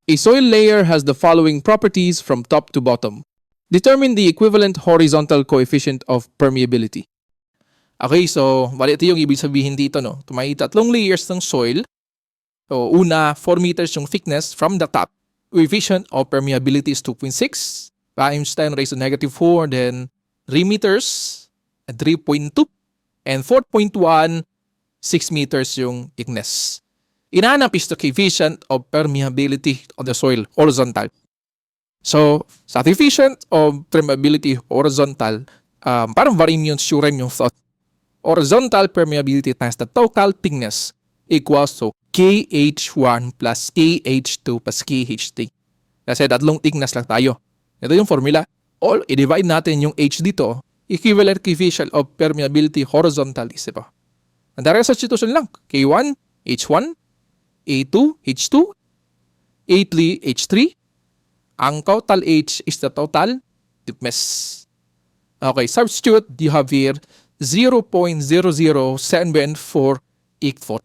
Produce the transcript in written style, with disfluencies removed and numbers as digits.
A soil layer has the following properties from top to bottom. Determine the equivalent horizontal coefficient of permeability. Okay, so bali ito yung ibig sabihin dito, no? May tatlong layers ng soil. So, una, 4 meters yung thickness from the top. Coefficient of permeability is 2.6 times 10 raised to negative 4, then 3 meters, 3.2, and 4.1, 6 meters yung thickness. Inaanap is the coefficient of permeability of the soil, horizontal. So, sa coefficient of permeability horizontal, parang Varinian theorem yung thought. Horizontal permeability times the total thickness equals to KH1 plus KH2 plus KH3. Kasi tatlong thickness lang tayo. Ito yung formula. I-divide natin yung H dito, equivalent coefficient of permeability horizontal is ito. Ang direct substitution lang. K1, H1, A2, H2, A3, H3. Ang total H is the total thickness. Okay, substitute, you have here 0.0078484.